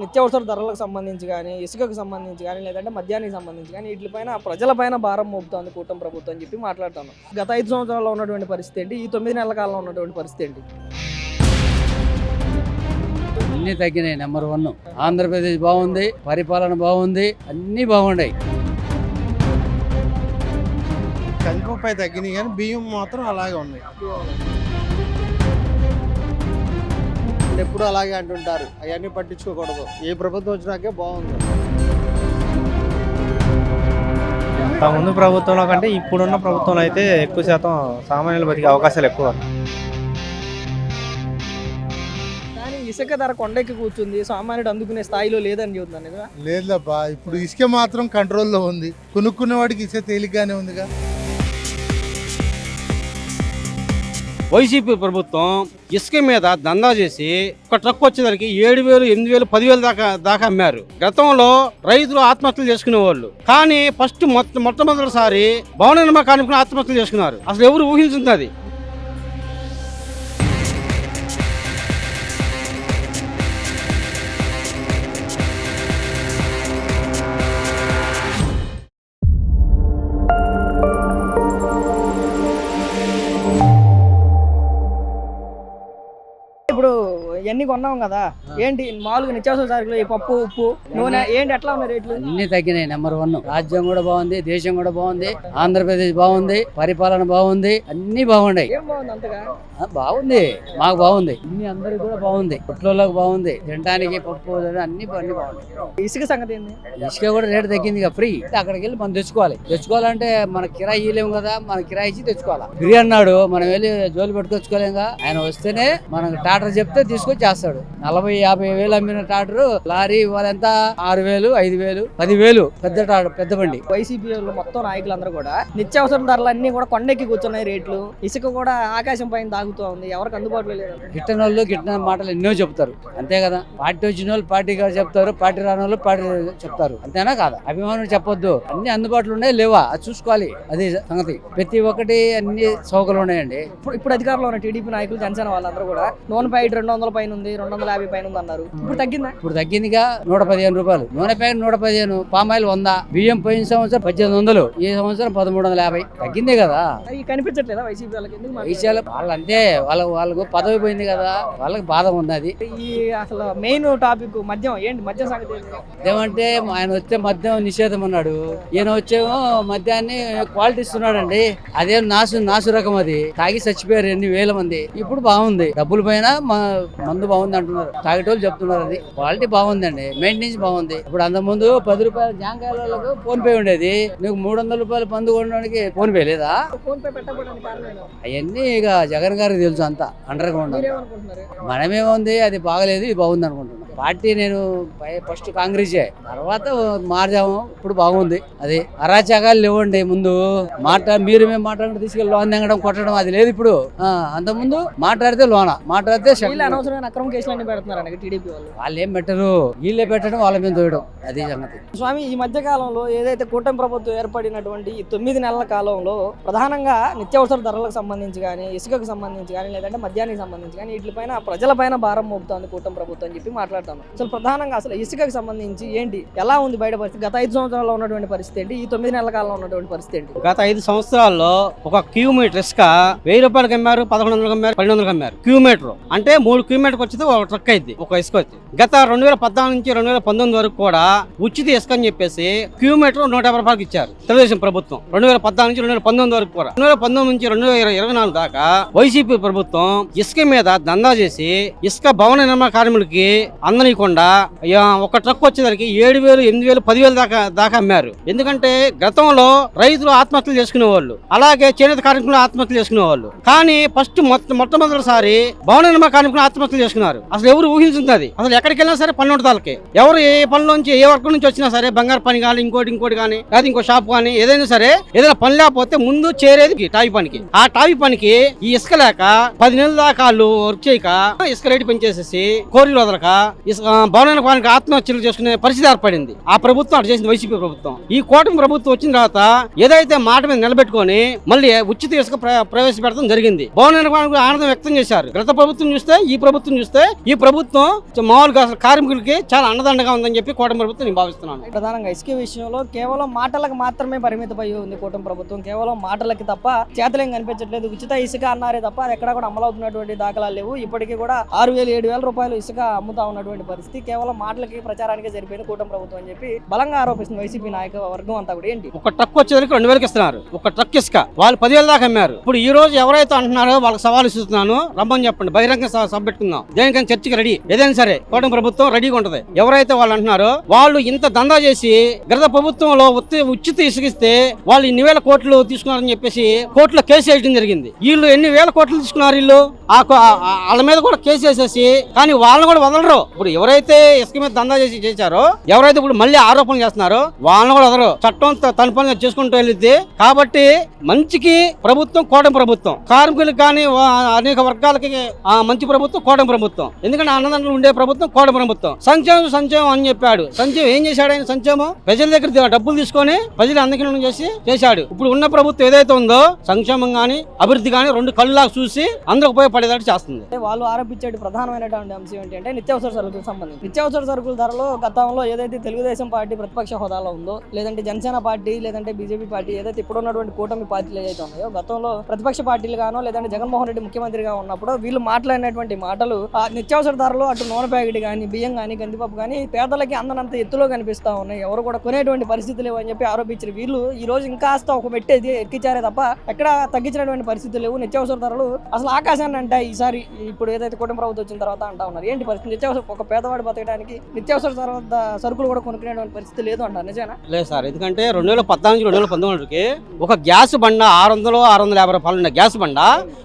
నిత్యావసర ధరలకు సంబంధించి కానీ, ఇసుకకు సంబంధించి కానీ, లేదంటే మద్యానికి సంబంధించి కానీ వీటిపైన ప్రజలపైన భారం మోపుతోంది కూటమి ప్రభుత్వం అని చెప్పి మాట్లాడుతాను. గత 5 సంవత్సరాల్లో ఉన్నటువంటి పరిస్థితి ఏంటి, ఈ 9 నెలల కాలంలో ఉన్నటువంటి పరిస్థితి ఏంటి? అన్నీ తగ్గినాయి. నెంబర్ 1 ఆంధ్రప్రదేశ్ బాగుంది, పరిపాలన బాగుంది, అన్నీ బాగున్నాయి. కందిపప్పు తగ్గినాయి కానీ బియ్యం మాత్రం అలాగే ఉన్నాయి. ఎప్పుడు అలాగే అంటుంటారు, అవన్నీ పట్టించుకోకూడదు. ఏ ప్రభుత్వం వచ్చినాకే బాగుంది. ముందు ప్రభుత్వంలో కంటే ఇప్పుడున్న ప్రభుత్వంలో అయితే ఎక్కువ శాతం సామాన్యులు బతికే అవకాశాలు ఎక్కువ. కానీ ఇసుక ధర కొండెక్కి కూర్చుంది, సామాన్యుడు అందుకునే స్థాయిలో లేదని చెబుతున్నాను కదా. లేదబ్బా, ఇప్పుడు ఇసుక మాత్రం కంట్రోల్లో ఉంది. కొనుక్కునే వాడికి ఇసుక తేలిగ్గానే ఉందిగా. వైసీపీ ప్రభుత్వం ఇసుక మీద దందా చేసి ఒక ట్రక్ వచ్చేసరికి 7,000, 8,000, 10,000 దాకా అమ్మారు. గతంలో రైతులు ఆత్మహత్యలు చేసుకునేవాళ్ళు, కానీ ఫస్ట్ మొట్టమొదటిసారి భవన నిర్మాణ కార్మికులు ఆత్మహత్యలు చేసుకున్నారు. అసలు ఎవరు ఊహించింది అది? ఇప్పుడు ఇవన్నీ కొన్నాం కదా, ఏంటి మామూలుగా నిత్యావసర సరుకులు, ఈ పప్పు, ఉప్పు, నూనె ఏంటి ఎట్లా ఉన్నాయి రేట్లు? అన్నీ తగ్గినాయి. నెంబర్ 1 రాజ్యం కూడా బాగుంది, దేశం కూడా బాగుంది, ఆంధ్రప్రదేశ్ బాగుంది, పరిపాలన బాగుంది, అన్నీ బాగున్నాయి. ఏం బాగుంది అంతగా? బాగుంది, మాకు బాగుంది, అన్ని అందరికి కూడా బాగుంది, పుట్లోకి బాగుంది, తినడానికి పప్పు అన్ని బాగున్నాయి. ఇసుక సంగతి ఏంది? ఇసుక కూడా రేటు తగ్గింది కదా, ఫ్రీ. అక్కడికి వెళ్ళి మనం తెచ్చుకోవాలంటే మన కిరాయి ఇవ్వలేము కదా, మన కిరాయి ఇచ్చి తెచ్చుకోవాలి. ఫ్రీ అన్నాడు, మనం వెళ్ళి జోలు పెట్టుకొచ్చుకోలేముగా. ఆయన వస్తేనే మనకు టాటర్ చెప్తే తీసుకొచ్చి చేస్తాడు. 40-50 వేలు అమ్మిన టాటర్ లారీ ఇవ్వాలంతా 6,000, 5,000, 10,000 పెద్ద టాటర్, పెద్ద బండి. వైసీపీ మొత్తం నాయకులందరూ కూడా నిత్యావసర ధరలు అన్ని కూడా కొండెక్కి కూర్చున్నాయి రేట్లు. ఇసుక కూడా ఆకాశం పైన దాగుతూ ఉంది, ఎవరికి అందుబాటులో లేదు. గిట్టని వాళ్ళు గిట్టిన మాటలు ఎన్నో చెప్తారు, అంతే కదా. పార్టీ వచ్చిన వాళ్ళు పార్టీగా చెప్తారు, పార్టీ రాని వాళ్ళు పార్టీ చెప్తారు, అంతేనా కాదా? అభిమానులు చెప్పొద్దు, అన్ని అందుబాటులో ఉన్నాయి లేవా అది చూసుకోవాలి, అది సంగతి. ప్రతి ఒక్కటి అన్ని సౌకర్యాలు ఉన్నాయండి. ఇప్పుడు అధికారంలో ఉన్న టీడీపీ నాయకులు, జనసేన వాళ్ళందరూ కూడా నూనె ప్యాకెట్ 200 పైన ఉంది, 250 పైన ఉంది అన్నారు. ఇప్పుడు తగ్గిందా? ఇప్పుడు తగ్గిందిగా, 115 రూపాయలు నూనె ప్యాకెట్, 115. పామాయిల్ 100, బియ్యం పోయిన సంవత్సరం 1800, ఈ సంవత్సరం 1350. తగ్గిందే కదా. అవి కనిపించట్లేదా వైసీపీ వాళ్ళకి? ఎందుకు విషయాలు వాళ్ళు అంతే, వాళ్ళకు పదవి పోయింది కదా, వాళ్ళకి బాధ ఉంది. అది ఈ అసలు మెయిన్ టాపిక్ మద్యం ఏంటి? మద్యం సంగతి ఏంటి? ఏమంటే ఆయన వస్తే మద్యం నిషేధం అన్నాడు, ఈయన వచ్చేమో మద్యాన్ని క్వాలిటీ ఇస్తున్నాడండి. అదే నాసు రకం, అది తాగి చచ్చిపోయారు ఎన్ని వేల మంది. ఇప్పుడు బాగుంది, డబ్బుల పైన మందు బాగుంది అంటున్నారు, తాగేటోళ్ళు చెప్తున్నారు. అది క్వాలిటీ బాగుందండి, మెయింటెనెన్స్ బాగుంది. ఇప్పుడు అంత ముందు 10 రూపాయల జాంకాయలకు ఫోన్ పే ఉండేది, నీకు 300 రూపాయలు పందు కొనడానికి ఫోన్ పే లేదా? ఫోన్ పే పెట్టకపోవడానికి కారణం అవన్నీ ఇక జగన్ గారికి తెలుసు, అంతా అండర్ గ్రౌండ్. మీరేమనుకుంటున్నారు? మనమేముంది, అది బాగలేదు, ఇది బాగుంది అనుకుంటున్నాం. పార్టీ నేను ఫస్ట్ కాంగ్రెసే, తర్వాత మార్చాము, ఇప్పుడు బాగుంది. అది అరాచకాలు లేవండి. ముందు మీరు మేము మాట్లాడుకుంటే తీసుకెళ్ళి లోన్ తెగడం, కొట్టడం అది లేదు. ఇప్పుడు అంత ముందు మాట్లాడితే లోన, మాట్లాడితే అనవసరమైన అక్రమ కేసులన్నీ పెడుతున్నారండి టీడీపీ వాళ్ళు. వాళ్ళు ఏం పెట్టరు, వీళ్ళే పెట్టడం, వాళ్ళ మీద తోయడం, అది సంగతి. స్వామి, ఈ మధ్య కాలంలో ఏదైతే కూటమి ప్రభుత్వం ఏర్పడినటువంటి ఈ 9 నెలల కాలంలో ప్రధానంగా నిత్యావసర ధరలకు సంబంధించి కానీ, ఇసుకకు సంబంధించి కానీ, లేదంటే మద్యానికి సంబంధించి కానీ వీటిపైన ప్రజలపైన భారం మోపుతోంది కూటమి ప్రభుత్వం అని చెప్పి మాట్లాడుతాను. అసలు ప్రధానంగా అసలు ఇసుకకు సంబంధించి ఏంటి, ఎలా ఉంది బయట పరిస్థితి? గత 5 సంవత్సరాల్లో ఉన్నటువంటి పరిస్థితి ఏంటి, ఈ 9 నెలల కాలంలో ఉన్నటువంటి పరిస్థితి ఏంటి? గత 5 సంవత్సరాల్లో ఒక క్యూమీటర్ ఇసుక 1000 రూపాయలకి అమ్మారు, 1100 అమ్మారు, 1200 అమ్మారు. క్యూమీటర్ అంటే 3 క్యూమీటర్కి వచ్చితే ఒక ట్రక్ అయింది, ఒక ఇసుక వచ్చి. గత 2014 నుంచి 2019 వరకు కూడా ఉచిత ఇసుక అని చెప్పేసి క్యూమీటర్ 150 రూపాయలకి ఇచ్చారు తెలుగుదేశం ప్రభుత్వం. 2014 నుంచి 2019 వరకు కూడా. 2019 నుంచి 2024 దాకా వైసీపీ ప్రభుత్వం ఇసుక మీద దందా చేసి ఇసుక భవన నిర్మాణ కార్మికులకి అందనీయకుండా ఒక ట్రక్ వచ్చేసరికి 7,000, 8,000, 10,000 దాకా అమ్మారు. ఎందుకంటే గతంలో రైతులు ఆత్మహత్యలు చేసుకునేవాళ్ళు, అలాగే చేనేత కార్మికులు ఆత్మహత్యలు చేసుకునేవాళ్ళు, కానీ ఫస్ట్ మొట్టమొదటిసారి భవన నిర్మాణ కార్మికులు ఆత్మహత్యలు చేసుకున్నారు. అసలు ఎవరు ఊహించింది అది? అసలు ఎక్కడికి వెళ్ళినా సరే పన్ను తాలకే, ఎవరు ఏ పనుల నుంచి ఏ వర్క్ నుంచి వచ్చినా సరే, బంగారు పని కానీ, ఇంకోటి కానీ, లేదా ఇంకో షాప్ కానీ, ఏదైనా సరే ఏదైనా పని లేకపోతే ముందు చేరేది టావి పనికి. ఆ టావి పనికి ఈ ఇసుక లేక 10 నెలల దాకా వాళ్ళు వర్క్ చేయక ఇసుక రేటు పెంచేసేసి కోరీలు వదలక భవన నిర్మాణానికి ఆత్మహత్యలు చేసుకునే పరిస్థితి ఏర్పడింది. ఆ ప్రభుత్వం అటు చేసింది వైసీపీ ప్రభుత్వం. ఈ కూటమి ప్రభుత్వం వచ్చిన తర్వాత ఏదైతే మాట మీద నిలబెట్టుకొని మళ్ళీ ఉచిత ఇసుక ప్రవేశపెట్టడం జరిగింది. భవన నిర్మాణానికి ఆనందం వ్యక్తం చేశారు. గత ప్రభుత్వం చూస్తే ఈ ప్రభుత్వం మామూలుగా అసలు కార్మికులకి చాలా అండదండగా ఉందని చెప్పి కూటమి ప్రభుత్వం నేను భావిస్తున్నాను. ప్రధానంగా ఇసుక విషయంలో కేవలం మాటలకు మాత్రమే పరిమితమై ఉంది కూటమి ప్రభుత్వం. కేవలం మాటలకి తప్ప చేతలేం కనిపించట్లేదు. ఉచిత ఇసుక అన్నారే తప్ప అది ఎక్కడా కూడా అమలవుతున్నటువంటి దాఖలాలు లేవు. ఇప్పటికీ కూడా 6,000-7,000 రూపాయలు ఇసుక అమ్ముతా ఉన్నటువంటి పరిస్థితి కేవలం మాటలకి ప్రచారానికి జరిపోయింది కూటమి ప్రభుత్వం అని చెప్పి బలంగా ఆరోపిస్తుంది వైసీపీ నాయక వర్గం అంతా కూడా. ఏంటి ఒక ట్రక్ వచ్చేసరికి 2,000కి ఇస్తున్నారు. ఒక ట్రక్ ఇసుక వాళ్ళు 10,000 దాకా అమ్మారు. ఇప్పుడు ఈ రోజు ఎవరైతే అంటున్నారో వాళ్ళకి సవాల్ ఇస్తున్నాను, రమ్మని చెప్పండి, బహిరంగ సభ పెట్టుకుందాం, దేనికైనా చర్చకి రెడీ, ఏదైనా సరే కూటమి ప్రభుత్వం రెడీగా ఉంటది. ఎవరైతే వాళ్ళు అంటున్నారో వాళ్ళు ఇంత దందా చేసి గత ప్రభుత్వంలో ఉచిత ఇసుకిస్తే వాళ్ళు ఇన్ని వేల కోట్లు తీసుకున్నారని చెప్పేసి కోర్టులో కేసు వేయడం జరిగింది. వీళ్ళు ఎన్ని వేల కోట్లు తీసుకున్నారు, వీళ్ళు వాళ్ళ మీద కూడా కేసు వేసేసి, కానీ వాళ్ళని కూడా వదలరు. ఇప్పుడు ఎవరైతే ఇసుక మీద దందా చేశారో, ఎవరైతే ఇప్పుడు మళ్ళీ ఆరోపణలు చేస్తున్నారో వాళ్ళని కూడా వదలరు. చట్టం తన పని చేసుకుంటూ వెళ్ళిద్ది. కాబట్టి మంచికి ప్రభుత్వం కూటమి ప్రభుత్వం, కార్మికులకు కానీ అనేక వర్గాలకి మంచి ప్రభుత్వం కూటమి ప్రభుత్వం. ఎందుకంటే అన్నదండలు ఉండే ప్రభుత్వం కూటమి ప్రభుత్వం. సంక్షేమం అని చెప్పాడు. సంక్షేమం ఏం చేశాడు ఆయన? సంక్షేమం ప్రజల దగ్గర డబ్బులు తీసుకొని ప్రజలు అందరికీ చేశాడు. ఇప్పుడు ఉన్న ప్రభుత్వం ఏదైతే ఉందో సంక్షేమం గానీ అభివృద్ధి గానీ రెండు కళ్ళులాగా చూసి అందరూ ఉపయోగపడేటట్టు చేస్తుంది. వాళ్ళు ఆరోపించే ప్రధానమైనటువంటి అంశం ఏంటంటే నిత్యావసర సరుకులకు సంబంధించి నిత్యావసర సరుకుల ధరలు గతంలో ఏదైతే తెలుగుదేశం పార్టీ ప్రతిపక్ష హోదాలో ఉందో, లేదంటే జనసేన పార్టీ, లేదంటే బీజేపీ పార్టీ, ఏదైతే ఇప్పుడు ఉన్నటువంటి కూటమి పార్టీలు ఏదైతే ఉన్నాయో గతంలో ప్రతిపక్ష పార్టీలు గానో లేదంటే జగన్మోహన్ రెడ్డి ముఖ్యమంత్రిగా ఉన్నప్పుడు వీళ్ళు మాట్లాడినటువంటి మాటలు ఆ నిత్యావసర ధరలు అటు నూనె ప్యాకెట్ కానీ, బియ్యం కానీ, కందిపప్పు కానీ పేదలకి అందనంత ఎత్తులో కనిపిస్తా ఉన్నాయి. ఎవరు కూడా కొనేటువంటి పరిస్థితి లేవు అని చెప్పి ఆరోపించారు. వీళ్ళు ఈ రోజు ఇంకాస్త ఒక పెట్టేది ఎక్కించారే తప్ప ఎక్కడ తగ్గించినటువంటి పరిస్థితులు లేవు. నిత్యావసర ధరలు అసలు ఆకాశాన్ని అంటే ఈసారి ఇప్పుడు ఏదైతే కూటమి ప్రభుత్వం వచ్చిన తర్వాత అంటా ఉన్నారు. ఏంటి పరిస్థితి? నిత్యావసర ఒక పేదవాడు బతకడానికి నిత్యావసర సరుకులు కూడా కొనుక్కునేటువంటి పరిస్థితి లేదు అంటారు. నిజేనా? లేదు సార్, ఎందుకంటే 2014-2019కి ఒక గ్యాస్ బండ 600-650 రూపాయలు ఉన్న గ్యాస్ బండ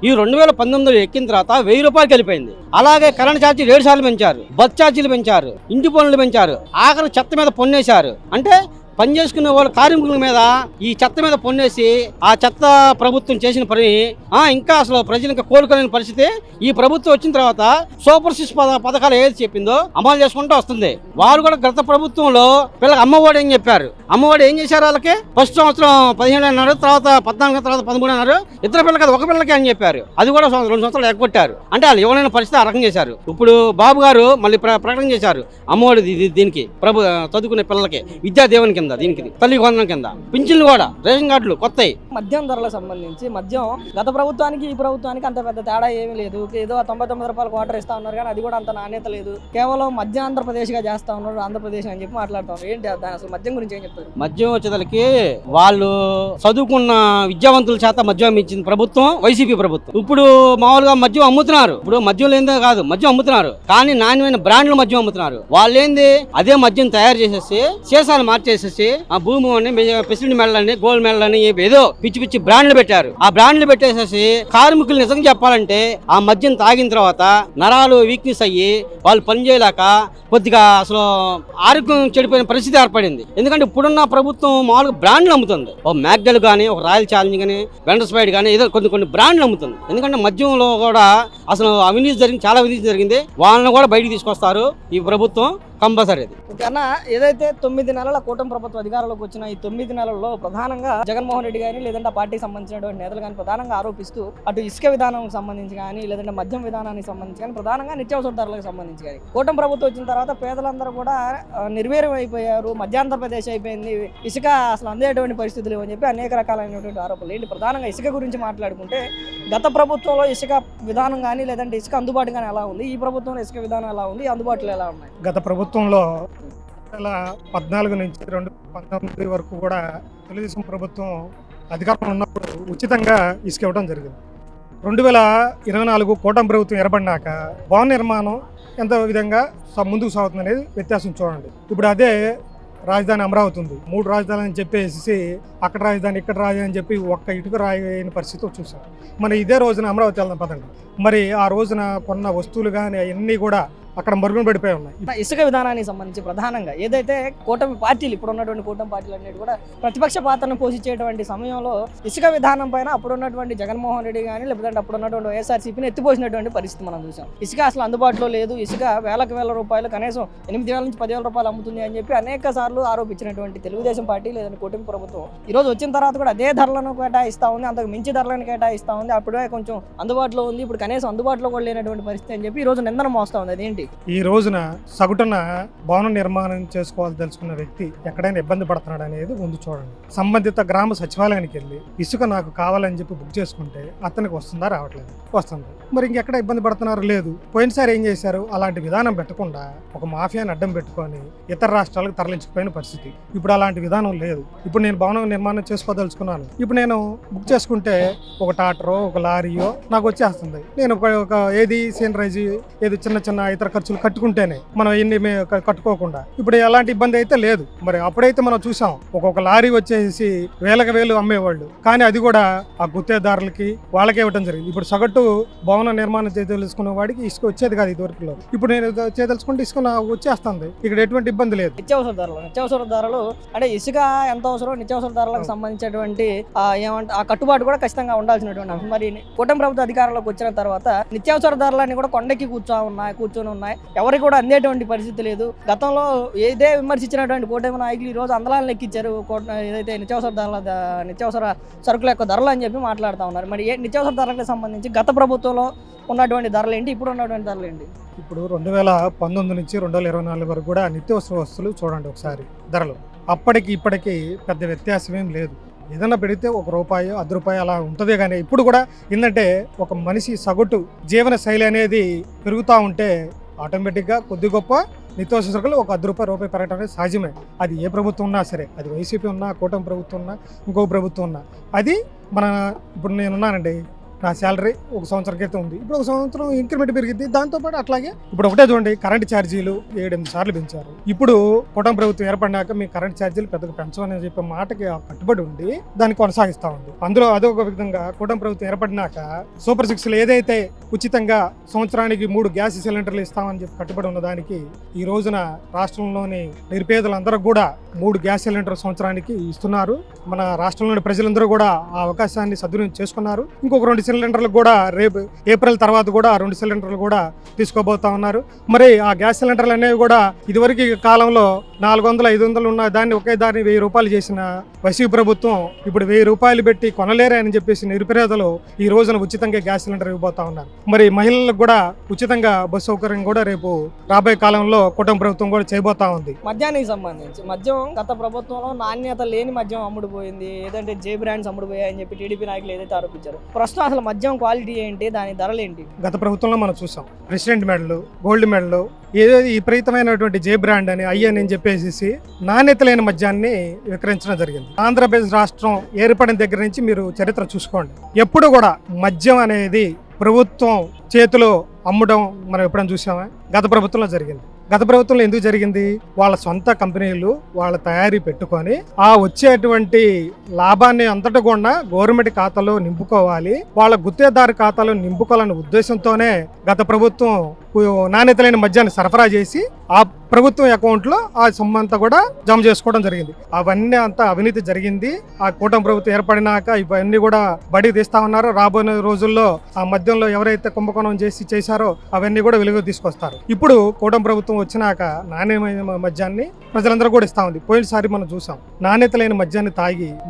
ఈ 2019 ఎక్కిన తర్వాత 1000 రూపాయలకి వెళ్ళిపోయింది. అలాగే కరెంట్ ఛార్జీలు 7 సార్లు పెంచారు, బస్ ఛార్జీలు పెంచారు, ఇంటి పనులు పెంచారు, ఆఖరి చెత్త మీద పన్నేశారు. అంటే పని చేసుకునే వాళ్ళ కార్మికుల మీద ఈ చెత్త మీద పన్నేసి ఆ చెత్త ప్రభుత్వం చేసిన పని ఇంకా అసలు ప్రజలు ఇంకా కోలుకోలేని పరిస్థితి. ఈ ప్రభుత్వం వచ్చిన తర్వాత సూపర్ సిక్స్ పథకాలు ఏది చెప్పిందో అమలు చేసుకుంటూ వస్తుంది. వారు కూడా గత ప్రభుత్వంలో పిల్లలకు అమ్మఒడి అని చెప్పారు. అమ్మఒడి ఏం చేశారు? వాళ్ళకి ఫస్ట్ సంవత్సరం 15 అన్నారు, తర్వాత 14, తర్వాత 13 అన్నారు. ఇద్దరు పిల్లలకి అది ఒక పిల్లలకి అని చెప్పారు. అది కూడా 2 సంవత్సరాలు ఎగ్గొట్టారు. అంటే వాళ్ళు ఇవ్వలేని పరిస్థితి ఆ రకం చేశారు. ఇప్పుడు బాబు గారు మళ్ళీ ప్రకటన చేశారు అమ్మఒడి దీనికి చదువుకునే పిల్లలకి విద్యా దేవుని కింద, దీనికి తల్లి వందనం కింద పింఛన్లు కూడా రేషన్ కార్డులు కొత్తవి. మద్యం ధరలకు సంబంధించి మద్యం గత ప్రభుత్వానికి ఈ ప్రభుత్వానికి అంత పెద్ద తేడా ఏమీ లేదు. ఏదో 99 రూపాయలు క్వార్టర్ ఇస్తా ఉన్నారు, కానీ అది కూడా అంత నాణ్యత లేదు. కేవలం మద్య ఆంధ్రప్రదేశ్ గా చేస్తా ఉన్నారు, ఆంధ్రప్రదేశ్ అని చెప్పి మాట్లాడుతా ఉన్నారు. ఏంటి అసలు మద్యం గురించి ఏం చెప్తారు? మద్యం వచ్చేదలకి వాళ్ళు చదువుకున్న విద్యావంతుల చేత మద్యం ఇచ్చింది ప్రభుత్వం, వైసీపీ ప్రభుత్వం. ఇప్పుడు మామూలుగా మద్యం అమ్ముతున్నారు. ఇప్పుడు మద్యం లేదే కాదు, మద్యం అమ్ముతున్నారు, కానీ నాణ్యమైన బ్రాండ్లు మద్యం అమ్ముతున్నారు. వాళ్ళు ఏంది అదే మద్యం తయారు చేసేసి సీసాలు మార్చేసేసి ఆ భూమి అని ప్రెసిడెంట్ మెడలని, గోల్డ్ మెడలని ఏదో పిచ్చి పిచ్చి బ్రాండ్లు పెట్టారు. ఆ బ్రాండ్లు పెట్టేసేసి కార్మికులు నిజంగా చెప్పాలంటే ఆ మద్యం తాగిన తర్వాత నరాలు వీక్నెస్ అయ్యి వాళ్ళు పని చేయలేక కొద్దిగా అసలు ఆరోగ్యం చెడిపోయిన పరిస్థితి ఏర్పడింది. ఎందుకంటే ఇప్పుడున్న ప్రభుత్వం మామూలుగా బ్రాండ్లు అమ్ముతుంది. ఒక మ్యాక్డెల్ కానీ, ఒక రాయల్ ఛాలెంజ్ కానీ, వెండర్స్పైడ్ కానీ ఏదో కొన్ని బ్రాండ్లు అమ్ముతుంది. ఎందుకంటే మద్యంలో కూడా అసలు అవినీతి జరిగింది, చాలా అవినీతి జరిగింది. వాళ్ళని కూడా బయటికి తీసుకొస్తారు ఈ ప్రభుత్వం కంపల్సరీ. కన్నా ఏదైతే 9 నెలల కూటమి ప్రభుత్వం అధికారంలోకి వచ్చిన ఈ 9 నెలల్లో ప్రధానంగా జగన్మోహన్ రెడ్డి కానీ లేదంటే ఆ పార్టీకి సంబంధించినటువంటి నేతలు కానీ ప్రధానంగా ఆరోపిస్తూ అటు ఇసుక విధానానికి సంబంధించి కానీ లేదంటే మద్యం విధానానికి సంబంధించి కానీ ప్రధానంగా నిత్యావసర ధరలకు సంబంధించి కానీ కూటమి ప్రభుత్వం వచ్చిన తర్వాత పేదలందరూ కూడా నిర్వీర్యం అయిపోయారు, మధ్యాంధ్రప్రదేశ్ అయిపోయింది, ఇసుక అసలు అందేటువంటి పరిస్థితులు అని చెప్పి అనేక రకాలైనటువంటి ఆరోపణలు. ఏంటి ప్రధానంగా ఇసుక గురించి మాట్లాడుకుంటే గత ప్రభుత్వంలో ఇసుక విధానం కానీ లేదంటే ఇసుక అందుబాటు కానీ ఎలా ఉంది, ఈ ప్రభుత్వంలో ఇసుక విధానం ఎలా ఉంది, అందుబాటులో ఎలా ఉన్నాయి? గత ప్రభుత్వంలో 2014 నుంచి 2019 వరకు కూడా తెలుగుదేశం ప్రభుత్వం అధికారంలో ఉన్నప్పుడు ఉచితంగా ఇసుక ఇవ్వడం జరిగింది. 2024 కూటమి ప్రభుత్వం ఏర్పడినాక భవన నిర్మాణం ఎంత విధంగా ముందుకు సాగుతుంది అనేది వ్యత్యాసం చూడండి. ఇప్పుడు అదే రాజధాని అమరావతి ఉంది, 3 రాజధానులు అని చెప్పేసి అక్కడ రాజధాని ఇక్కడ రాజధాని అని చెప్పి ఒక్క ఇటుక రాయని పరిస్థితి చూసాం. మరి ఇదే రోజున అమరావతి వెళ్దాం పదండి. మరి ఆ రోజున కొన్న వస్తువులు కానీ అవన్నీ కూడా అక్కడ మరుగున పడిపోయి ఉన్నాయి. ఇసుక విధానానికి సంబంధించి ప్రధానంగా ఏదైతే కూటమి పార్టీలు ఇప్పుడు ఉన్నటువంటి కూటమి పార్టీలు అన్నిటి కూడా ప్రతిపక్ష పాత్రను పోషించేటువంటి సమయంలో ఇసుక విధానం పైన అప్పుడున్నటువంటి జగన్మోహన్ రెడ్డి కానీ లేకపోతే అప్పుడున్నటువంటి వైఎస్ఆర్సీపీని ఎత్తిపోసినటువంటి పరిస్థితి మనం చూసాం. ఇసుక అసలు అందుబాటులో లేదు, ఇసుక వేల రూపాయలు కనీసం 8,000 నుంచి 10,000 రూపాయలు అమ్ముతుంది అని చెప్పి అనేక సార్లు ఆరోపించినటువంటి తెలుగుదేశం పార్టీ లేదంటే కూటమి ప్రభుత్వం ఈ రోజు వచ్చిన తర్వాత కూడా అదే ధరలను కేటాయిస్తా ఉంది, అంతకు మించి ధరలను కేటాయిస్తా ఉంది. అప్పుడే కొంచెం అందుబాటులో ఉంది, ఇప్పుడు కనీసం అందుబాటులో కూడా లేనటువంటి పరిస్థితి అని చెప్పి ఈ రోజు నిందన మోస్తా ఉంది. అదేంటి ఈ రోజున సగటున భవన నిర్మాణం చేసుకోవాలి తెలుసుకున్న వ్యక్తి ఎక్కడైనా ఇబ్బంది పడుతున్నాడు అనేది ముందు చూడండి. సంబంధిత గ్రామ సచివాలయానికి వెళ్ళి ఇసుక నాకు కావాలని చెప్పి బుక్ చేసుకుంటే అతనికి వస్తుందా రావట్లేదు, వస్తుంది. మరి ఇంకెక్కడ ఇబ్బంది పడుతున్నారు లేదు. పోయినసారి ఏం చేశారు, అలాంటి విధానం పెట్టకుండా ఒక మాఫియాని అడ్డం పెట్టుకొని ఇతర రాష్ట్రాలకు తరలించుకుపోయిన పరిస్థితి. ఇప్పుడు అలాంటి విధానం లేదు. ఇప్పుడు నేను భవనం నిర్మాణం చేసుకోదలుచుకున్నాను, ఇప్పుడు నేను బుక్ చేసుకుంటే ఒక టాటరో ఒక లారీయో నాకు వచ్చేస్తుంది. నేను ఒక ఏది సీనరైజ్ ఏది చిన్న ఇతర ఖర్చులు కట్టుకుంటేనే మనం ఎన్ని కట్టుకోకుండా ఇప్పుడు ఎలాంటి ఇబ్బంది అయితే లేదు. మరి అప్పుడైతే మనం చూసాం ఒక్కొక్క లారీ వచ్చేసి వేలు అమ్మేవాళ్ళు, కానీ అది కూడా ఆ గుత్తేదారులకి వాళ్ళకే ఇవ్వడం జరిగింది. ఇప్పుడు సగటు భవన నిర్మాణం చేయదలుచుకున్న వాడికి ఇసుక వచ్చేది కాదు ఇదివరకులో. ఇప్పుడు నేను చేయదలుచుకుంటే ఇసుక వచ్చేస్తుంది, ఇక్కడ ఎటువంటి ఇబ్బంది లేదు. నిత్యావసర ధరలు అంటే ఇసుక ఎంత అవసరం, నిత్యావసర ధరలకు సంబంధించినటువంటి ఏమంటే ఆ కట్టుబాటు కూడా ఖచ్చితంగా ఉండాల్సినటువంటి అంశం. మరి కూటమి ప్రభుత్వ అధికారంలోకి వచ్చిన తర్వాత నిత్యావసర ధరలన్నీ కూడా కొండకి కూర్చొని ఉన్నాయి, ఎవరికి కూడా అందేటువంటి పరిస్థితి లేదు. గతంలో ఏదే విమర్శించినటువంటి కూటమి నాయకులు ఈ రోజు అందలాలను లెక్కించారు ఏదైతే నిత్యావసర సరుకుల యొక్క ధరలు అని చెప్పి మాట్లాడుతూ ఉన్నారు. మరి నిత్యావసర ధరలకు సంబంధించి గత ప్రభుత్వంలో ఉన్నటువంటి ధరలు ఏంటి, ఇప్పుడు ఉన్నటువంటి ధరలు ఏంటి? ఇప్పుడు 2019 నుంచి 2024 వరకు కూడా నిత్యావసర వస్తువులు చూడండి ఒకసారి ధరలు, అప్పటికి ఇప్పటికి పెద్ద వ్యత్యాసం ఏం లేదు. ఏదైనా పెడితే ₹1 ₹10 అలా ఉంటుంది. కానీ ఇప్పుడు కూడా ఏంటంటే ఒక మనిషి సగటు జీవన శైలి అనేది పెరుగుతూ ఉంటే ఆటోమేటిక్గా కొద్ది గొప్ప నిత్యావసర సరుకులు ఒక ₹10 పెరగడం అనేది సహజమే. అది ఏ ప్రభుత్వం ఉన్నా సరే, అది వైసీపీ ఉన్నా, కూటమి ప్రభుత్వం ఉన్నా, ఇంకో ప్రభుత్వం ఉన్నా, అది మన ఇప్పుడు నేనున్నానండి, నా శాలరీ ఒక సంవత్సరం క్రితం ఉంది, ఇప్పుడు ఒక సంవత్సరం ఇంక్రిమెంట్ పెరిగింది. దాంతోపాటు అట్లాగే ఇప్పుడు ఒకటే చూడండి, కరెంట్ ఛార్జీలు 7-8 సార్లు పెంచారు. ఇప్పుడు కూటమి ప్రభుత్వం ఏర్పడినాక మీ కరెంట్ ఛార్జీలు పెద్దగా పెంచమని చెప్పే మాటకి కట్టుబడి ఉండి దాన్ని కొనసాగిస్తూ ఉంది. అందులో అదొక విధంగా కూటమి ప్రభుత్వం ఏర్పడినాక సూపర్ 6 ఏదైతే ఉచితంగా సంవత్సరానికి 3 గ్యాస్ సిలిండర్లు ఇస్తామని చెప్పి కట్టుబడి ఉన్న దానికి ఈ రోజున రాష్ట్రంలోని నిరుపేదలందరూ కూడా 3 గ్యాస్ సిలిండర్ సంవత్సరానికి ఇస్తున్నారు. మన రాష్ట్రంలోని ప్రజలందరూ కూడా ఆ అవకాశాన్ని సద్వినియోగం చేసుకున్నారు. ఇంకొక 2 సిలిండర్లు కూడా రేపు ఏప్రిల్ తర్వాత కూడా 2 సిలిండర్లు కూడా తీసుకోబోతా ఉన్నారు. మరి ఆ గ్యాస్ సిలిండర్లు అనేవి కూడా ఇదివరకు కాలంలో 400-500 ఉన్న దాన్ని ఒకే దాన్ని ₹1000 చేసిన వైసీపీ ప్రభుత్వం ఇప్పుడు ₹1000 పెట్టి కొనలేరే అని చెప్పేసి నిరుపేదలు ఈ రోజున ఉచితంగా గ్యాస్ సిలిండర్ ఇవ్వబోతా ఉన్నారు. మరి మహిళలకు కూడా ఉచితంగా బస్సు సౌకర్యం కూడా రేపు రాబోయే కాలంలో కూటమి ప్రభుత్వం కూడా చేయబోతా ఉంది. మద్యానికి సంబంధించి మద్యం గత ప్రభుత్వంలో నాణ్యత లేని మద్యం అమ్ముడుపోయింది, ఏదంటే జే బ్రాండ్స్ అమ్ముడుపోయాయని చెప్పి టీడీపీ నాయకులు ఏదైతే ఆరోపించారు, ప్రస్తుతం అసలు మద్యం క్వాలిటీ ఏంటి, దాని ధరలు ఏంటి? గత ప్రభుత్వంలో మనం చూసాం ప్రెసిడెంట్ మెడల్, గోల్డ్ మెడల్, ఏదో విపరీతమైనటువంటి జే బ్రాండ్ అని అని చెప్పేసి నాణ్యత లేని మద్యాన్ని విక్రయించడం జరిగింది. ఆంధ్రప్రదేశ్ రాష్ట్రం ఏర్పడిన దగ్గర నుంచి మీరు చరిత్ర చూసుకోండి, ఎప్పుడు కూడా మద్యం అనేది ప్రభుత్వం చేతిలో అమ్మడం మనం ఎప్పుడైనా చూసామా? గత ప్రభుత్వంలో జరిగింది. గత ప్రభుత్వంలో ఎందుకు జరిగింది? వాళ్ళ సొంత కంపెనీలు వాళ్ళ తయారీ పెట్టుకొని ఆ వచ్చేటువంటి లాభాన్ని అంతటా కూడా గవర్నమెంట్ ఖాతాలో నింపుకోవాలి, వాళ్ళ గుత్తేదారు ఖాతాలో నింపుకోవాలనే ఉద్దేశంతోనే గత ప్రభుత్వం నాణ్యత లేని మద్యాన్ని సరఫరా చేసి ఆ ప్రభుత్వం అకౌంట్లో ఆ సొమ్ము అంతా కూడా జమ చేసుకోవడం జరిగింది. అవన్నీ అంతా అవినీతి జరిగింది. ఆ కూటమి ప్రభుత్వం ఏర్పడినాక ఇవన్నీ కూడా బడికి తీస్తా ఉన్నారు. రాబోయే రోజుల్లో ఆ మద్యంలో ఎవరైతే కుంభకోణం చేశారో అవన్నీ కూడా వెలుగు తీసుకొస్తారు. ఇప్పుడు కూటమి ప్రభుత్వం వచ్చినాక నాణ్యమైన మద్యాన్ని ప్రజలందరూ కూడా ఇస్తా ఉంది. పోయినసారి మనం చూసాం, నాణ్యత లేని మద్యాన్ని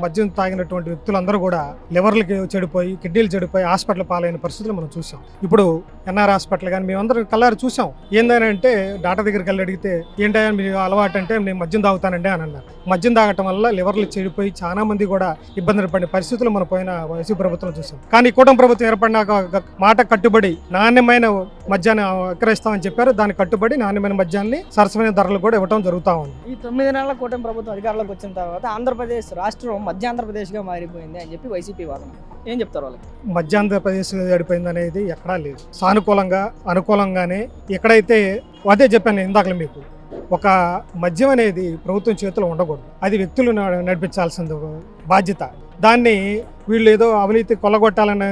మద్యం తాగినటువంటి వ్యక్తులందరూ కూడా లివర్లకి చెడిపోయి, కిడ్నీలు చెడిపోయి హాస్పిటల్ పాలైన పరిస్థితులు మనం చూసాం. ఇప్పుడు ఎన్ఆర్ హాస్పిటల్ కానీ మేమందరం కల్లారు చూసాం. ఏంటంటే డాక్టర్ దగ్గరికి వెళ్ళి అడిగితే ఏంటంటే మీరు అలవాటు అంటే నేను మద్యం తాగుతానండి అని అన్నారు. మద్యం తాగటం వల్ల లివర్లు చెడిపోయి చాలా మంది కూడా ఇబ్బందులు పడిన పరిస్థితులు మనం పోయిన వైసీపీ ప్రభుత్వం చూసాం. కానీ కూటమి ప్రభుత్వం ఏర్పడినాక మాట కట్టుబడి నాణ్యమైన మద్యాన్ని విక్రయిస్తామని చెప్పారు. దానికి కట్టుబడి నాణ్యమైన మద్యాన్ని సరసమైన ధరలు కూడా ఇవ్వడం జరుగుతూ ఉంది. ఈ 9 నెలల కూటమి ప్రభుత్వం అధికారంలోకి వచ్చిన తర్వాత ఆంధ్రప్రదేశ్ రాష్ట్రం మధ్యాంధ్రప్రదేశ్గా మారిపోయింది అని చెప్పి వైసీపీ వాదన. ఏం చెప్తారు వాళ్ళకి? మధ్యాంధ్రప్రదేశ్ గడిపోయింది అనేది ఎక్కడా లేదు. సానుకూలంగా అనుకూలంగానే ఎక్కడైతే అదే చెప్పాను ఇందాక మీకు, ఒక మద్యం అనేది ప్రభుత్వం చేతిలో ఉండకూడదు, అది వ్యక్తులు నడిపించాల్సిన బాధ్యత. దాన్ని వీళ్ళు ఏదో అవినీతి కొల్లగొట్టాలని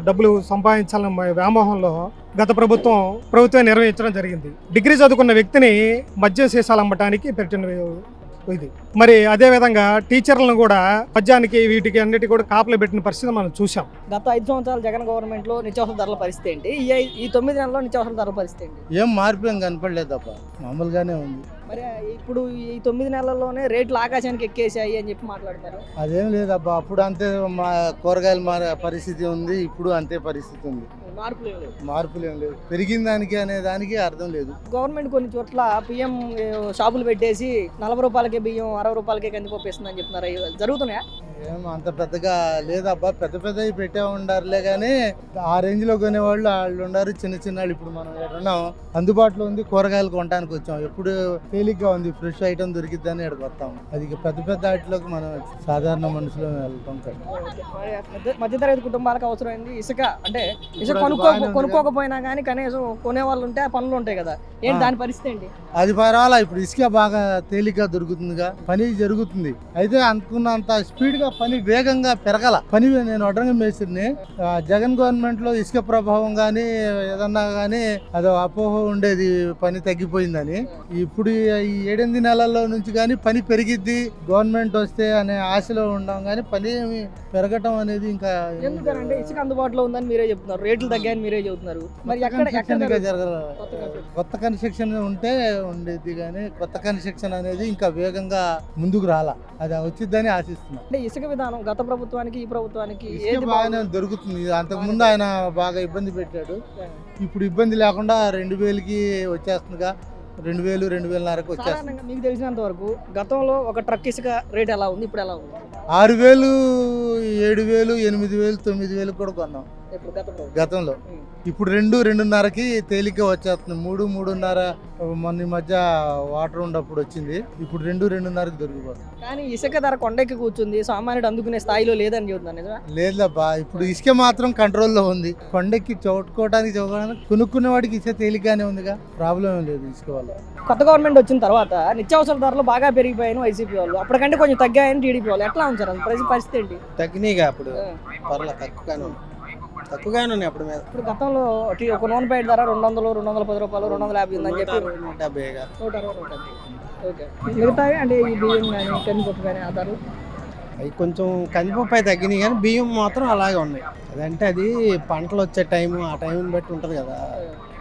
డబ్బులు సంపాదించాలన్న వ్యామోహంలో గత ప్రభుత్వం నిర్వహించడం జరిగింది. డిగ్రీ చదువుకున్న వ్యక్తిని మద్యం సీసాలు అమ్మటానికి పెట్టిన ఇది. మరి అదేవిధంగా టీచర్లను కూడా మద్యానికి వీటికి అన్నిటి కూడా కాపలు పెట్టిన పరిస్థితి మనం చూసాం. గత 5 సంవత్సరాలు జగన్ గవర్నమెంట్లో నిత్యావసర ధరల పరిస్థితి ఏంటి? ఈ 9 నెలల్లో నిత్యావసర ధరల పరిస్థితి ఏంటి? ఏం మార్పు ఏం కనపడలేదు తప్ప మామూలుగానే ఉంది. మరి ఇప్పుడు ఈ 9 నెలల్లోనే రేట్లు ఆకాశానికి ఎక్కేసాయి అని చెప్పి మాట్లాడతారు. అదేం లేదబ్బా, అప్పుడు అంతే మా కూరగాయలు పరిస్థితి ఉంది, ఇప్పుడు అంతే పరిస్థితి ఉంది. మార్పులు ఏం లేదు. పెరిగిన దానికి అనే దానికి అర్థం లేదు. గవర్నమెంట్ కొన్ని చోట్ల పిఎం షాపులు పెట్టేసి 40 రూపాయలకే బియ్యం 60 రూపాయలకే కందిపప్పు ఇస్తుందని చెప్తున్నారు. జరుగుతున్నాయా? ఏం అంత పెద్దగా లేదబ్బా, పెద్దవి పెట్టే ఉండారులే కానీ ఆ రేంజ్ లో కొనేవాళ్ళు వాళ్ళు ఉండారు. చిన్న వాళ్ళు ఇప్పుడు మనం ఎక్కడున్నాం అందుబాటులో ఉంది, కూరగాయలు కొనడానికి వచ్చాం. ఎప్పుడు తేలిగ్గా ఉంది, ఫ్రెష్ ఐటమ్ దొరికిద్దని ఎక్కడికి వస్తాం. అది పెద్ద వాటిలోకి మనం సాధారణ మనుషులు వెళ్తాం కదా. మధ్యతరగతి కుటుంబాలకు అవసరమైంది ఇసుక. అంటే ఇసుక కొనుక్కోకపోయినా కానీ కనీసం కొనే వాళ్ళు ఉంటే ఆ పనులు ఉంటాయి కదా, ఏంటి దాని పరిస్థితి ఏంటి? అది పర్వాలా, ఇప్పుడు ఇసుక బాగా తేలిగ్గా దొరుకుతుందిగా, పని జరుగుతుంది. అయితే అనుకున్నంత స్పీడ్ గా పని వేగంగా పెరగల. నేను వడ్రంగ మేస్త్రిని. జగన్ గవర్నమెంట్ లో ఇసుక ప్రభావం గానీ ఏదన్నా గానీ అదో అపోహ ఉండేది, పని తగ్గిపోయిందని. ఇప్పుడు ఈ 8 నెలల్లో నుంచి కానీ పని పెరిగిద్ది గవర్నమెంట్ వస్తే అనే ఆశలో ఉన్నాం, కానీ పని పెరగటం అనేది ఇంకా ఎందుకంటే ఇసుక అందుబాటులో ఉందని మీరే చెప్తున్నారు, రేట్లు తగ్గాయని మీరే చెబుతున్నారు. మరి కొత్త కన్స్ట్రక్షన్ ఉంటే ఉండేది, కానీ కొత్త కన్స్ట్రక్షన్ అనేది ఇంకా వేగంగా ముందుకు రాలా. అది వచ్చిద్దని ఆశిస్తున్నాం. అంటే ఇసుక విధానం గత ప్రభుత్వానికి ఈ ప్రభుత్వానికి బాగానే దొరుకుతుంది. అంతకు ముందు ఆయన బాగా ఇబ్బంది పెట్టాడు, ఇప్పుడు ఇబ్బంది లేకుండా 2000కి వచ్చేస్తుందిగా. 2000, 2500కి వచ్చేస్తుంది. మీకు తెలిసినంత వరకు గతంలో ఒక ట్రక్ ఇసుక రేట్ ఎలా ఉంది, ఇప్పుడు ఎలా ఉంది? 6000, 7000, 8000, 9000 కూడా కొన్నాం గతంలో. ఇప్పుడు 2-2.5కి తేలిగ్గా వచ్చేస్తుంది. 3-3.5 మొన్న మధ్య వాటర్ ఉన్నప్పుడు వచ్చింది, ఇప్పుడు 2-2.5కి దొరికిపోతుంది. కానీ ఇసుక ధర కొండెక్కి కూర్చుంది, సామాన్యుడు అందుకునే స్థాయిలో లేదని చెబుతున్నాను. నిజమా? లేదబ్బా, ఇప్పుడు ఇసుక మాత్రం కంట్రోల్లో ఉంది. కొండెక్కి చోటుకోవడానికి కొనుక్కునే వాడికి ఇసుక తేలిగ్గానే ఉందిగా, ప్రాబ్లం ఏం లేదు ఇసుక వల్ల. కొత్త గవర్నమెంట్ వచ్చిన తర్వాత నిత్యావసర ధరలు బాగా పెరిగిపోయాను వైసీపీ వాళ్ళు, అప్పటికంటే కొంచెం తగ్గాయని టీడీపీ వాళ్ళు. ఎట్లా ఉంది సార్ పరిస్థితి ఏంటి? తగ్గినాయిగా, అప్పుడు పర్లేదు తక్కువగానే ఉన్నాయి అప్పుడు మీద. ఇప్పుడు గతంలో ఒక నూనె ప్యాకెట్ ధర 200, 210 రూపాయలు, 250 ఉందని చెప్పి 170. ఓకే. మిగతావి అంటే ఈ బియ్యం కానీ కందిపప్పు కానీ ఆ ధరలు అవి కొంచెం కందిపప్పు అయితే తగ్గినాయి, కానీ బియ్యం మాత్రం అలాగే ఉన్నాయి. అదంటే అది పంటలు వచ్చే టైము, ఆ టైంని బట్టి ఉంటుంది కదా.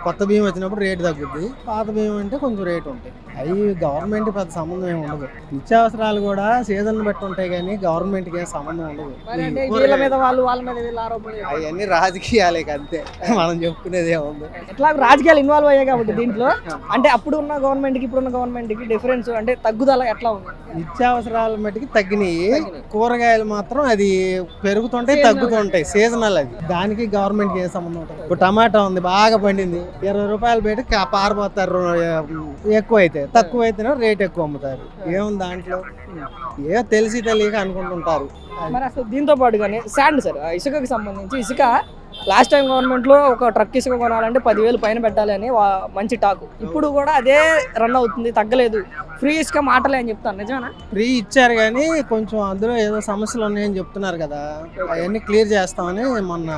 కొత్త బియ్యం వచ్చినప్పుడు రేటు తగ్గుద్ది, పాత బియ్యం అంటే కొంచెం రేటు ఉంటాయి. అవి గవర్నమెంట్ పెద్ద సంబంధం ఏమి ఉండదు. నిత్యావసరాలు కూడా సీజన్ బట్టి ఉంటాయి, కానీ గవర్నమెంట్కి ఏం సంబంధం ఉండదు. అవన్నీ రాజకీయాలే అంతే, మనం చెప్పుకునేది ఏముంది. ఎట్లా రాజకీయాలు ఇన్వాల్వ్ అయ్యాయి కాబట్టి దీంట్లో అంటే అప్పుడు ఉన్న గవర్నమెంట్కి ఇప్పుడున్న గవర్నమెంట్కి డిఫరెన్స్ అంటే తగ్గుదల ఎట్లా ఉంది? నిత్యావసరాల మట్టికి తగ్గినాయి, కూరగాయలు మాత్రం అది పెరుగుతుంటాయి తగ్గుతుంటాయి, సీజనల్. అది దానికి గవర్నమెంట్కి ఏం సంబంధం ఉంటుంది? ఇప్పుడు టమాటా ఉంది, బాగా పండింది, 20 రూపాయలు పెట్టి పారిపోతారు. ఎక్కువ అయితే తక్కువ అయితేనే రేట్ ఎక్కువ అమ్ముతారు. ఏముంది దాంట్లో? ఏదో తెలిసి తెలియక అనుకుంటుంటారు. మరి అసలు దీంతో పాటుగానే శాండ్ సార్, ఇసుకకి సంబంధించి ఇసుక లాస్ట్ టైం గవర్నమెంట్లో ఒక ట్రక్ ఇసుక కొనాలంటే 10,000 పైన పెట్టాలి అని మంచి టాక్. ఇప్పుడు కూడా అదే రన్ అవుతుంది, తగ్గలేదు. ఫ్రీ ఇసుక మాటలే అని చెప్తాను, నిజమేనా? ఫ్రీ ఇచ్చారు కానీ కొంచెం అందులో ఏదో సమస్యలు ఉన్నాయని చెప్తున్నారు కదా, అవన్నీ క్లియర్ చేస్తామని మొన్న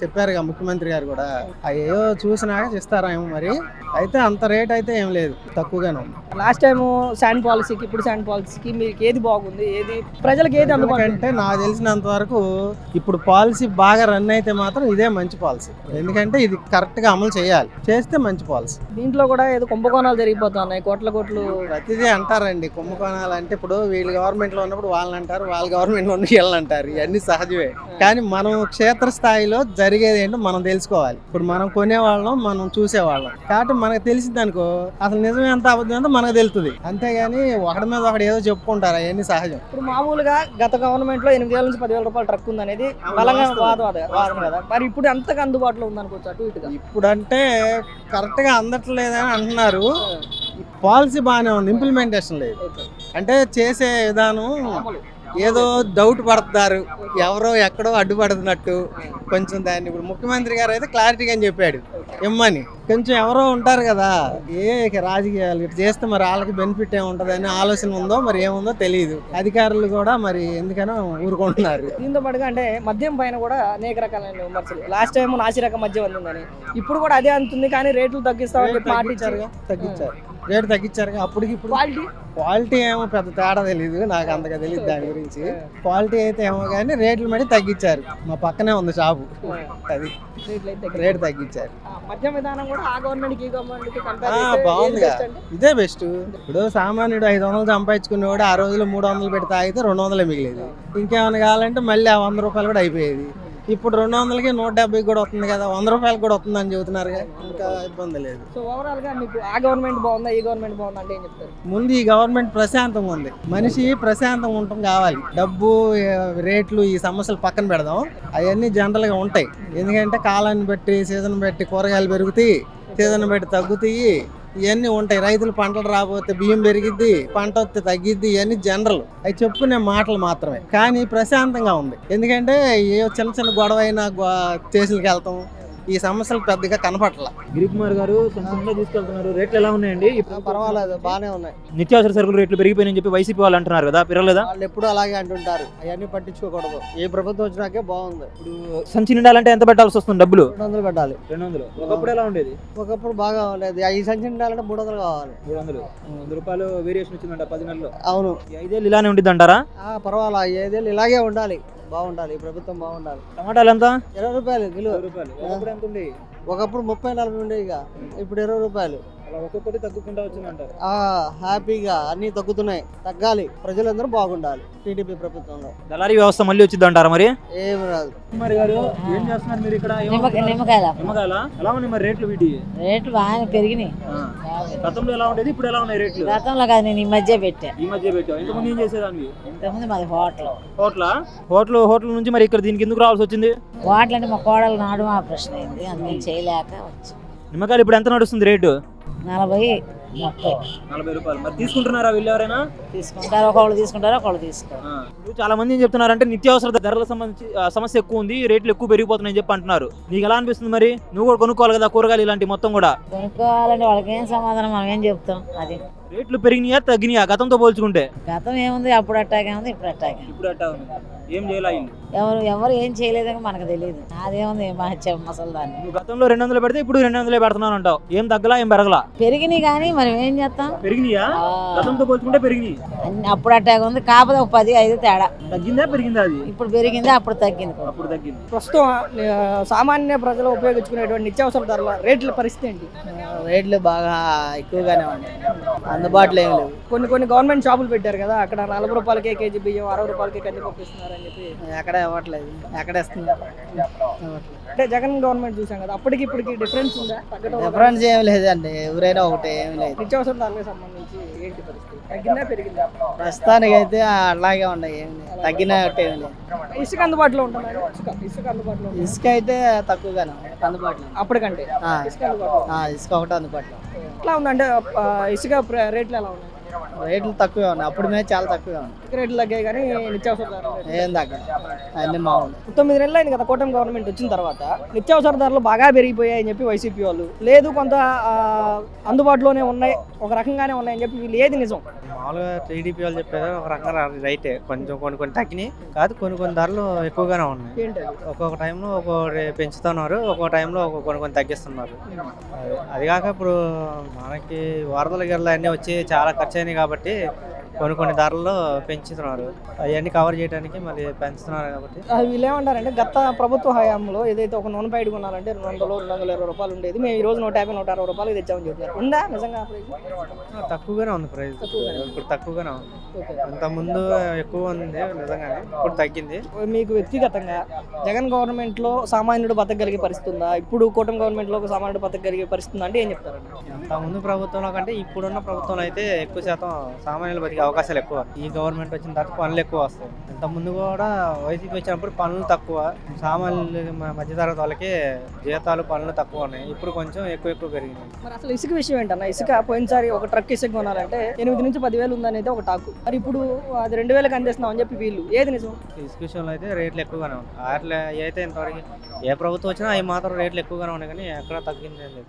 చెప్పారుగా ముఖ్యమంత్రి గారు కూడా. అయ్యో చూసినాక ఇస్తారేమో మరి. అయితే అంత రేట్ అయితే ఏం లేదు, తక్కువగానే ఉంది. లాస్ట్ టైం శాండ్ పాలసీకి ఇప్పుడు శాండ్ పాలసీకి మీకు ఏది బాగుంది, ఏది ప్రజలకు ఏది అందుబాటు? అంటే నాకు తెలిసినంత వరకు ఇప్పుడు పాలసీ బాగా రన్ అయితే మాత్రం ఇదే మంచి పాలసీ. ఎందుకంటే ఇది కరెక్ట్ గా అమలు చేయాలి, చేస్తే మంచి పాలసీ. దీంట్లో కూడా ఏదో కుంభకోణాలు జరిగిపోతున్నాయి, కోట్లు ప్రతిదీ అంటారండి. కుంభకోణాలు అంటే ఇప్పుడు వీళ్ళు గవర్నమెంట్ లో ఉన్నప్పుడు వాళ్ళని అంటారు, వాళ్ళ గవర్నమెంట్ లో ఉన్న వీళ్ళని అంటారు, ఇవన్నీ సహజమే. కానీ మనం క్షేత్రస్థాయిలో జరిగేది ఏంటో మనం తెలుసుకోవాలి. ఇప్పుడు మనం కొనేవాళ్ళం, మనం చూసేవాళ్ళం కాబట్టి మనకు తెలిసింది అనుకో, అసలు నిజమే అంత అబద్ధం అంతా మనకు తెలుస్తుంది. అంతేగాని ఒకటి మీద ఒకటి ఏదో చెప్పుకుంటారు, అవన్నీ సహజం. ఇప్పుడు మామూలుగా గత గవర్నమెంట్ లో 8,000 నుంచి 10,000 రూపాయలు ట్రక్ ఉంది అనేది బలంగా వాదన కదా. మరి ఇప్పుడు ఎంతగా అందుబాటులో ఉందనుకోవచ్చు అటు ఇటుగా? ఇప్పుడు అంటే కరెక్ట్ గా అందట్లేదని అంటున్నారు. పాలసీ బాగానే ఉంది, ఇంప్లిమెంటేషన్ లేదు. అంటే చేసే విధానం ఏదో డౌట్ పడుతున్నారు, ఎవరో ఎక్కడో అడ్డుపడుతున్నట్టు. కొంచెం దాన్ని ఇప్పుడు ముఖ్యమంత్రి గారు అయితే క్లారిటీగా అని చెప్పాడు ఇమ్మని. కొంచెం ఎవరో ఉంటారు కదా, రాజకీయాలు ఇటు చేస్తే మరి వాళ్ళకి బెనిఫిట్ ఏముంటుంది అని ఆలోచన ఉందో మరి ఏముందో తెలియదు. అధికారులు కూడా మరి ఎందుకనో ఊరుకుంటున్నారు. దీంతో పాటుగా అంటే మద్యం పైన కూడా అనేక రకాలైన విమర్శలు. లాస్ట్ టైం నాసిరకం మద్యం అందిందని, ఇప్పుడు కూడా అదే అంటుంది కానీ రేట్లు తగ్గిస్తామని చెప్పి మాట ఇచ్చారు. తగ్గించారు, రేటు తగ్గించారు. అప్పటికి ఇప్పుడు క్వాలిటీ ఏమో పెద్ద తేడా తెలీదు, నాకు అంతగా తెలియదు దాని గురించి. క్వాలిటీ అయితే ఏమో కానీ రేట్లు మళ్ళీ తగ్గించారు. మా పక్కనే ఉంది షాపు, అది రేటు తగ్గించారు. మద్యం విధానం కూడా ఆ గవర్నమెంట్ ఈ గవర్నమెంట్ బాగుందిగా, ఇదే బెస్ట్. ఇప్పుడు సామాన్యుడు 500 సంపాదించుకునేవాడు ఆ రోజులో 300 పెట్టి తాగితే 200 మిగిలేదు. ఇంకేమైనా కావాలంటే మళ్ళీ ఆ 100 రూపాయలు కూడా అయిపోయేది. ఇప్పుడు 200కి 170 కూడా వస్తుంది కదా, 100 రూపాయలు కూడా వస్తుంది అని చెబుతున్నారు. ఇంకా ఇబ్బంది లేదు. సో ఓవరాల్ గా మీకు ఆ గవర్నమెంట్ బాగుందా ఈ గవర్నమెంట్ బాగుందా అంటే ఏం చెప్తారు? ముందు ఈ గవర్నమెంట్ ప్రశాంతంగా ఉంది. మనిషి ప్రశాంతంగా ఉండటం కావాలి. డబ్బు, రేట్లు, ఈ సమస్యలు పక్కన పెడదాం. అవన్నీ జనరల్గా ఉంటాయి. ఎందుకంటే కాలాన్ని బట్టి, సీజన్ బట్టి కూరగాయలు పెరుగుతాయి, సీజన్ బట్టి తగ్గుతాయి. ఇవన్నీ ఉంటాయి. రైతులు పంటలు రాకపోతే బియ్యం పెరిగిద్ది, పంట వస్తే తగ్గిద్ది. ఇవన్నీ జనరల్, అవి చెప్పుకునే మాటలు మాత్రమే. కానీ ప్రశాంతంగా ఉంది. ఎందుకంటే ఏ చిన్న చిన్న గొడవ అయినా స్టేషన్కి వెళ్తాం. ఈ సమస్యలు పెద్దగా కనపట్ల. గిరికుమార్ గారు సొంతంగా తీసుకెళ్తున్నారు. రేట్లు ఎలా ఉన్నాయండి? పర్వాలేదు, బాగానే ఉన్నాయి. నిత్యావసర సరుకులు రేట్లు పెరిగిపోయినాయని చెప్పి వైసీపీ వాళ్ళు అంటున్నారు కదా, పెరగలేదా? వాళ్ళు ఎప్పుడు అలాగే అంటుంటారు. అవన్నీ పట్టించుకోకూడదు. ఏ ప్రభుత్వం వచ్చినాకే బాగుంది. ఇప్పుడు సంచి నిండాలంటే ఎంత పెట్టాల్సి వస్తుంది డబ్బులు? 200 పెట్టాలి. 200. ఒకప్పుడు ఎలా ఉండేది? ఒకప్పుడు బాగా ఉండేది. ఈ సంచి నిండాలంటే 300 కావాలి. 300. 100 రూపాయలు వేరియేషన్ వచ్చిందంట 10 నెలల్లో. అవును. 5 ఏళ్ళు ఇలానే ఉండిద్ది అంటారా? పర్వాలా, 5 ఏళ్ళు ఇలాగే ఉండాలి. బాగుండాలి, ఈ ప్రభుత్వం బాగుండాలి. టమాటాలు ఎంత? 20 రూపాయలు కిలో. 20 రూపాయలు. ఒకప్పుడు ఎంత ఉంది? ఒకప్పుడు 30-40 ఉండేవి, ఇప్పుడు 20 రూపాయలు. అలా ఒక్కొక్కటి తగ్గుకుంటా వచ్చిందంటారు. హ్యాపీగా అన్ని తగ్గుతున్నాయి. తగ్గాలి, ప్రజలందరూ బాగుండాలి టీడీపీ ప్రభుత్వంలో. దళారీ వ్యవస్థ మళ్ళీ వచ్చింది అంటారా మరి? ఏమి రాదు. కుమార్ గారు ఏం చేస్తున్నారు మీరు ఇక్కడ? నిమ్మకాయల ఎలా ఉన్నాయి మరి రేట్లు? వీటి రేట్లు బాగా పెరిగినాయి. గతంలో ఎలా ఉండేది, ఇప్పుడు ఎలా ఉన్నాయి రేట్లు? గతంలో కాదు, నేను ఈ మధ్య పెట్టా. ఈ మధ్య పెట్టావు. ఇంతకుముందు ఏం చేసేదాన్ని? ఇంతకుముందు మాది హోటల్ నుంచి మరి ఇక్కడ దీనికి ఎందుకు రావాల్సి వచ్చింది? హోటల్ అంటే మా కోడలు నాడు ఆపరేషన్ అయింది, అందుకని చేయలేక వచ్చి. నిమ్మకాయలు ఇప్పుడు ఎంత నడుస్తుంది రేటు? 40-30 రూపాయలు. మరి తీసుకుంటున్నారా వీళ్ళు? ఎవరైనా తీసుకుంటారు, ఒకళ్ళు తీసుకుంటారు, ఒకళ్ళు తీసుకోరు. ఇప్పుడు చాలా మంది ఏం చెప్తున్నారంటే నిత్యావసర ధరల సంబంధించి సమస్య ఎక్కువ ఉంది, రేట్లు ఎక్కువ పెరిగిపోతున్నాయని చెప్పి అంటున్నారు. నీకు ఎలా అనిపిస్తుంది మరి? నువ్వు కూడా కొనుక్కోవాలి కదా కూరగాయలు ఇలాంటి మొత్తం కూడా. కొనుక్కోవాలంటే వాళ్ళకి ఏం సమాధానం, మనం ఏం చెప్తాం? అది రేట్లు పెరిగినాయా తగ్గినాయా గతంతో పోల్చుకుంటే? గతం ఏముంది, అప్పుడు అట్టాగే ఉంది, ఇప్పుడు అట్టాగే. ఇప్పుడు అట్టా ఉంది. ఏం చేయాలి? ఎవరు ఏం చేయలేదని మనకు తెలియదు. అదేముంది మసలు దాన్ని. నువ్వు గతంలో 200 పెడితే ఇప్పుడు 200 పెడుతున్నాను అంటావు. ఏం తగ్గలా, ఏం పెరగలా? పెరిగినాయి కానీ మనం ఏం చేస్తాం? పెరిగినాయా? గతంతో పోల్చుకుంటే పెరిగినాయి. అప్పుడు అట్టాగే ఉంది, కాకపోతే 10-5 తేడా. తగ్గిందా పెరిగిందా? అది ఇప్పుడు పెరిగింది, అప్పుడు తగ్గింది. అప్పుడు తగ్గింది. ప్రస్తుతం సామాన్య ప్రజలు ఉపయోగించుకునేటువంటి నిత్యావసర ధరల రేట్ల పరిస్థితి ఏంటి? రేట్లు బాగా ఎక్కువగానే ఉన్నాయి, అందుబాటులో ఏమి లేవు. కొన్ని గవర్నమెంట్ షాపులు పెట్టారు కదా, అక్కడ 40 రూపాయలకే కేజీ బియ్యం, 60 రూపాయలకే కందిపప్పు ఇస్తున్నారని చెప్పి. ఎక్కడ ఇవ్వట్లేదు, ఎక్కడ ఇస్తున్నారు? అంటే జగన్ గవర్నమెంట్ చూసాం కదా, అప్పటికి ఇప్పటికి డిఫరెన్స్ ఉందా? డిఫరెన్స్ ఏమి లేదండి, ఎవరైనా ఒకటే, ఏమి లేదు. నిత్యావసర ధరలకు సంబంధించి ఏంటి పరిస్థితి? తగ్గిందా పెరిగిందా? ప్రస్తుతానికి అయితే అలాగే ఉన్నాయి, ఏమి లేదు, తగ్గినట్టు ఏమి లేదు. ఇసుక అందుబాటులో ఉంటుంది. ఇసుక అందుబాటులో ఉంటుంది. ఇసుక అయితే తక్కువగానే అందుబాటులో. అప్పటికంటే ఇసుక అందుబాటులో. ఇసుక ఒకటి అందుబాటులో. ఎట్లా ఉందంటే ఇసుక రేట్లు ఎలా ఉన్నాయి? రేట్లు తక్కువే ఉన్నాయి, అప్పుడు మీద చాలా తక్కువే ఉన్నాయి. ఇసుక రేట్లు తగ్గాయి కానీ నిత్యావసర ధరలు ఏం తగ్గదు, అన్ని మామూలు. 9 నెలలు అయింది కదా కూటమి గవర్నమెంట్ వచ్చిన తర్వాత, నిత్యావసర ధరలు బాగా పెరిగిపోయాయి అని చెప్పి వైసీపీ వాళ్ళు, లేదు కొంత అందుబాటులోనే ఉన్నాయి, ఒక రకంగానే ఉన్నాయని చెప్పి వీళ్ళు. ఏది నిజం? మామూలుగా టీడీపీ వాళ్ళు చెప్పేది ఒక రకంగా రైటే, కొంచెం కొన్ని తగ్గినాయి కాదు, కొన్ని ధరలు ఎక్కువగానే ఉన్నాయి. ఏంటి? ఒక్కొక్క టైంలో ఒక్కొక్కటి పెంచుతున్నారు, ఒక్కొక్క టైంలో కొన్ని తగ్గిస్తున్నారు. అది కాక ఇప్పుడు మనకి వరదల గిరలు అన్నీ వచ్చి చాలా ఖర్చు అయినాయి కాబట్టి కొన్ని ధరలు పెంచుతున్నారు. అవన్నీ కవర్ చేయడానికి మళ్ళీ పెంచుతున్నారు కాబట్టి. వీళ్ళు ఏమంటారంటే గత ప్రభుత్వ హయాంలో ఏదైతే ఒక నూనె ప్యాకెట్ కొనాలంటే 200-220 రూపాయలు ఉండేది, మేము ఈ రోజు 150-160 రూపాయలు తెచ్చామని చెప్తున్నారు. ఉందా నిజంగా? తక్కువగానే ఉంది ప్రైస్, ఇప్పుడు తక్కువగానే ఉంది. అంత ముందు ఎక్కువ ఉంది నిజంగానే, ఇప్పుడు తగ్గింది. మీకు వ్యక్తిగతంగా జగన్ గవర్నమెంట్ లో సామాన్యుడు బతకగలిగే పరిస్థితి ఉందా? ఇప్పుడు కూటమి గవర్నమెంట్ లో సామాన్యుడు బతకగలిగే పరిస్థితి ఉందా అంటే ఏం చెప్తారండి? అంత ముందు ప్రభుత్వంలో కంటే ఇప్పుడున్న ప్రభుత్వంలో అయితే ఎక్కువ శాతం సామాన్యులు బతికే పెరిగే అవకాశాలు ఎక్కువ. ఈ గవర్నమెంట్ వచ్చిన తర్వాత పనులు ఎక్కువ వస్తాయి. ఇంత ముందు కూడా వైసీపీ వచ్చినప్పుడు పనులు తక్కువ, సామాన్య మధ్యతరగతి వాళ్ళకి జీతాలు పనులు తక్కువ ఉన్నాయి. ఇప్పుడు కొంచెం ఎక్కువ పెరిగినాయి. మరి అసలు ఇసుక విషయం ఏంటన్నా? ఇసుక పోయినసారి ఒక ట్రక్ ఇసుక కొనాలంటే 8 నుంచి 10,000 ఉందని అయితే ఒక టాకు. మరి ఇప్పుడు అది 2,000కి అందిస్తున్నాం అని చెప్పి వీళ్ళు, ఏది నిజం? ఇసుక విషయంలో అయితే రేట్లు ఎక్కువగానే ఉన్నాయి. అట్లా అయితే ఇంతవరకు ఏ ప్రభుత్వం వచ్చినా అవి మాత్రం రేట్లు ఎక్కువగానే ఉన్నాయి, కానీ ఎక్కడ తగ్గింది లేదు.